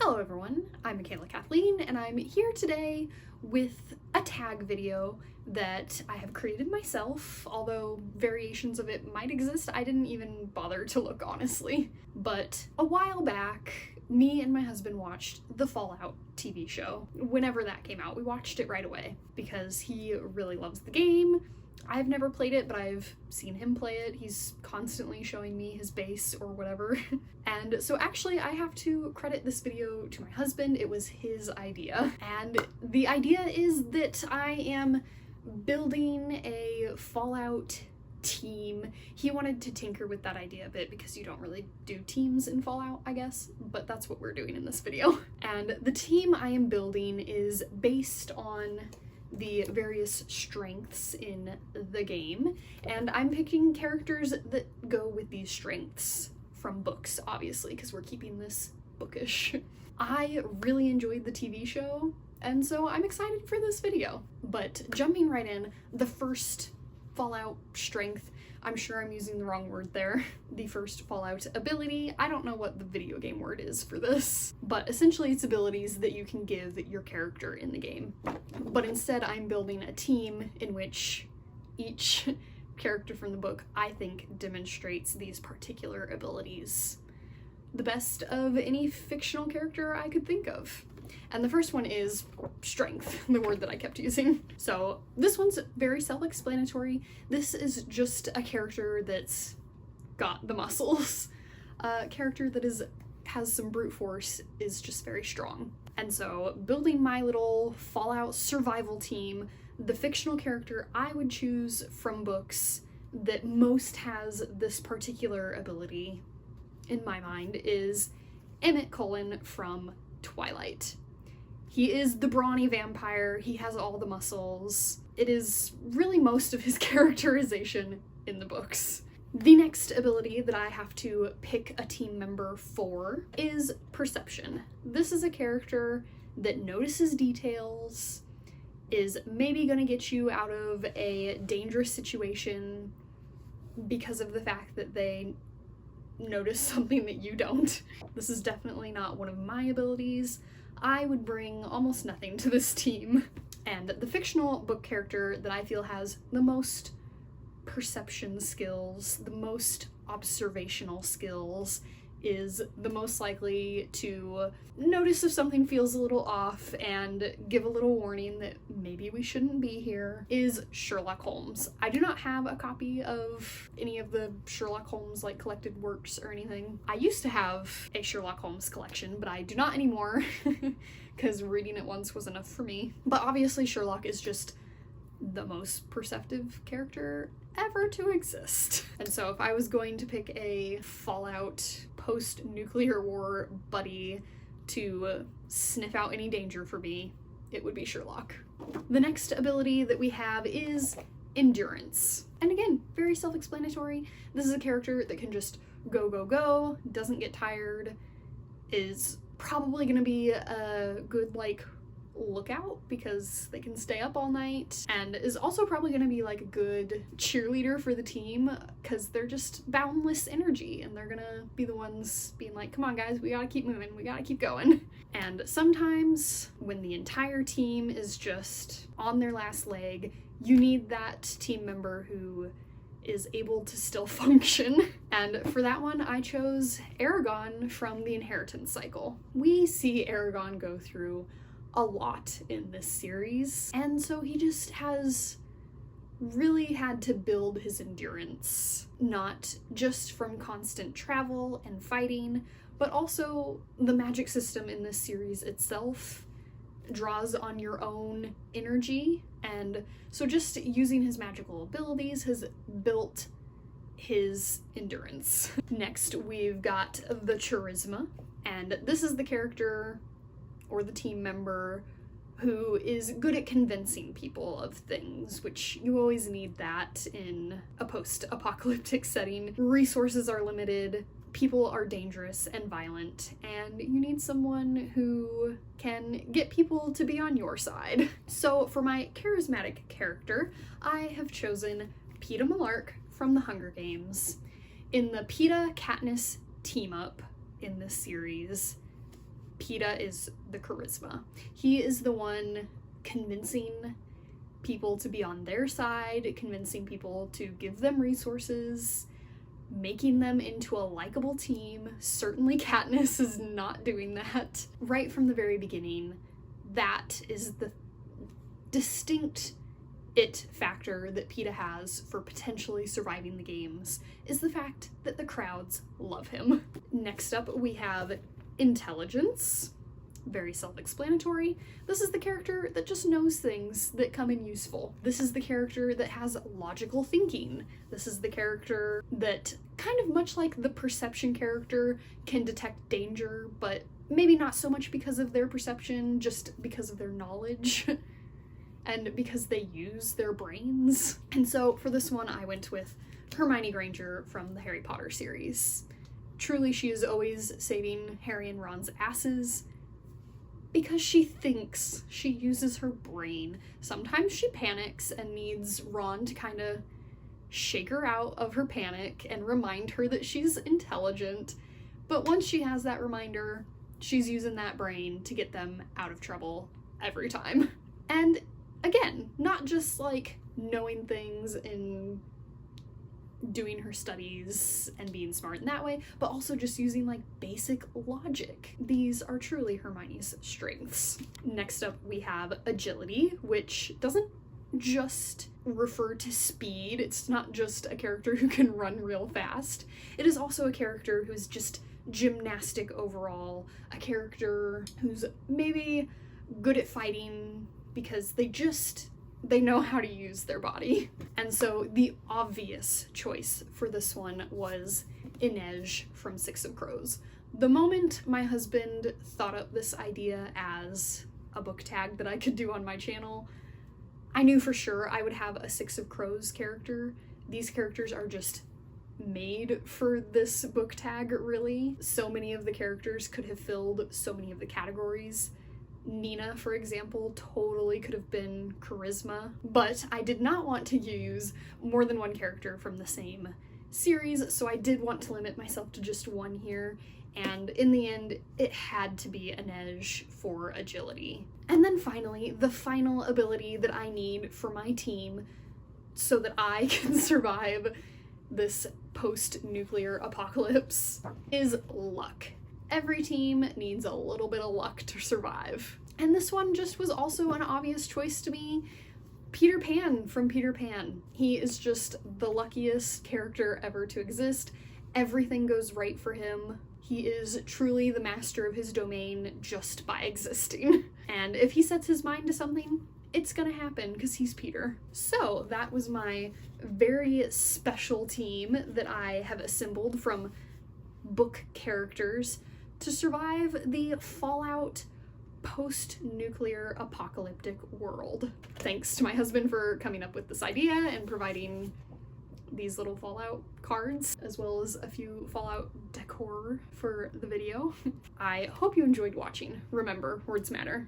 Hello everyone, I'm Michaela Kathleen, and I'm here today with a tag video that I have created myself, although variations of it might exist. I didn't even bother to look, honestly. But a while back, me and my husband watched the Fallout TV show. Whenever that came out, we watched it right away because he really loves the game. I've never played it, but I've seen him play it. He's constantly showing me his base or whatever. And so actually I have to credit this video to my husband. It was his idea. And the idea is that I am building a Fallout team. He wanted to tinker with that idea a bit because you don't really do teams in Fallout, I guess, but that's what we're doing in this video. And the team I am building is based on the various strengths in the game, and I'm picking characters that go with these strengths from books, obviously, because we're keeping this bookish. I really enjoyed the TV show, and so I'm excited for this video. But jumping right in, the first Fallout strength, I'm sure I'm using the wrong word there, the first Fallout ability, I don't know what the video game word is for this, but essentially it's abilities that you can give your character in the game. But instead I'm building a team in which each character from the book, I think, demonstrates these particular abilities. The best of any fictional character I could think of. And the first one is strength, the word that I kept using. So this one's very self-explanatory. This is just a character that's got the muscles. A character that has some brute force is just very strong. And so building my little Fallout survival team, the fictional character I would choose from books that most has this particular ability, in my mind, is Emmett Cullen from Twilight. He is the brawny vampire, he has all the muscles. It is really most of his characterization in the books. The next ability that I have to pick a team member for is Perception. This is a character that notices details, is maybe gonna get you out of a dangerous situation because of the fact that they notice something that you don't. This is definitely not one of my abilities. I would bring almost nothing to this team. And the fictional book character that I feel has the most perception skills, the most observational skills, is the most likely to notice if something feels a little off and give a little warning that maybe we shouldn't be here, is Sherlock Holmes. I do not have a copy of any of the Sherlock Holmes collected works or anything. I used to have a Sherlock Holmes collection, but I do not anymore because reading it once was enough for me. But obviously Sherlock is just the most perceptive character ever to exist. And so if I was going to pick a Fallout post-nuclear war buddy to sniff out any danger for me, it would be Sherlock. The next ability that we have is Endurance. And again, very self-explanatory. This is a character that can just go, go, go, doesn't get tired, is probably gonna be a good, lookout because they can stay up all night, and is also probably going to be a good cheerleader for the team because they're just boundless energy and they're gonna be the ones being like, come on guys, we gotta keep moving, we gotta keep going. And sometimes when the entire team is just on their last leg, you need that team member who is able to still function. And for that one, I chose Eragon from the Inheritance Cycle. We see Eragon go through a lot in this series, and so he just has really had to build his endurance, not just from constant travel and fighting, but also the magic system in this series itself draws on your own energy, and so just using his magical abilities has built his endurance. Next, we've got the Charisma, and this is the character or the team member who is good at convincing people of things, which you always need that in a post-apocalyptic setting. Resources are limited, people are dangerous and violent, and you need someone who can get people to be on your side. So for my charismatic character, I have chosen Peeta Mellark from the Hunger Games. In the Peeta Katniss team-up in this series, Peeta is the charisma. He is the one convincing people to be on their side, convincing people to give them resources, making them into a likable team. Certainly Katniss is not doing that. Right from the very beginning, that is the distinct it factor that Peeta has for potentially surviving the games, is the fact that the crowds love him. Next up, we have intelligence. Very self-explanatory. This is the character that just knows things that come in useful. This is the character that has logical thinking. This is the character that, kind of much like the perception character, can detect danger, but maybe not so much because of their perception, just because of their knowledge and because they use their brains. And so for this one, I went with Hermione Granger from the Harry Potter series. Truly, she is always saving Harry and Ron's asses, because she thinks, she uses her brain. Sometimes she panics and needs Ron to kind of shake her out of her panic and remind her that she's intelligent. But once she has that reminder, she's using that brain to get them out of trouble every time. And again, not just like knowing things and doing her studies and being smart in that way, but also just using like basic logic. These are truly Hermione's strengths. Next up, we have agility, which doesn't just refer to speed. It's not just a character who can run real fast. It is also a character who's just gymnastic overall, a character who's maybe good at fighting because they know how to use their body. And so the obvious choice for this one was Inej from Six of Crows. The moment my husband thought up this idea as a book tag that I could do on my channel, I knew for sure I would have a Six of Crows character. These characters are just made for this book tag, really. So many of the characters could have filled so many of the categories. Nina, for example, totally could have been charisma, but I did not want to use more than one character from the same series, so I did want to limit myself to just one here, and in the end, it had to be Inej for agility. And then finally, the final ability that I need for my team so that I can survive this post-nuclear apocalypse is luck. Every team needs a little bit of luck to survive. And this one just was also an obvious choice to me. Peter Pan from Peter Pan. He is just the luckiest character ever to exist. Everything goes right for him. He is truly the master of his domain just by existing. And if he sets his mind to something, it's gonna happen because he's Peter. So that was my very special team that I have assembled from book characters to survive the Fallout post-nuclear apocalyptic world. Thanks to my husband for coming up with this idea and providing these little Fallout cards, as well as a few Fallout decor for the video. I hope you enjoyed watching. Remember, words matter.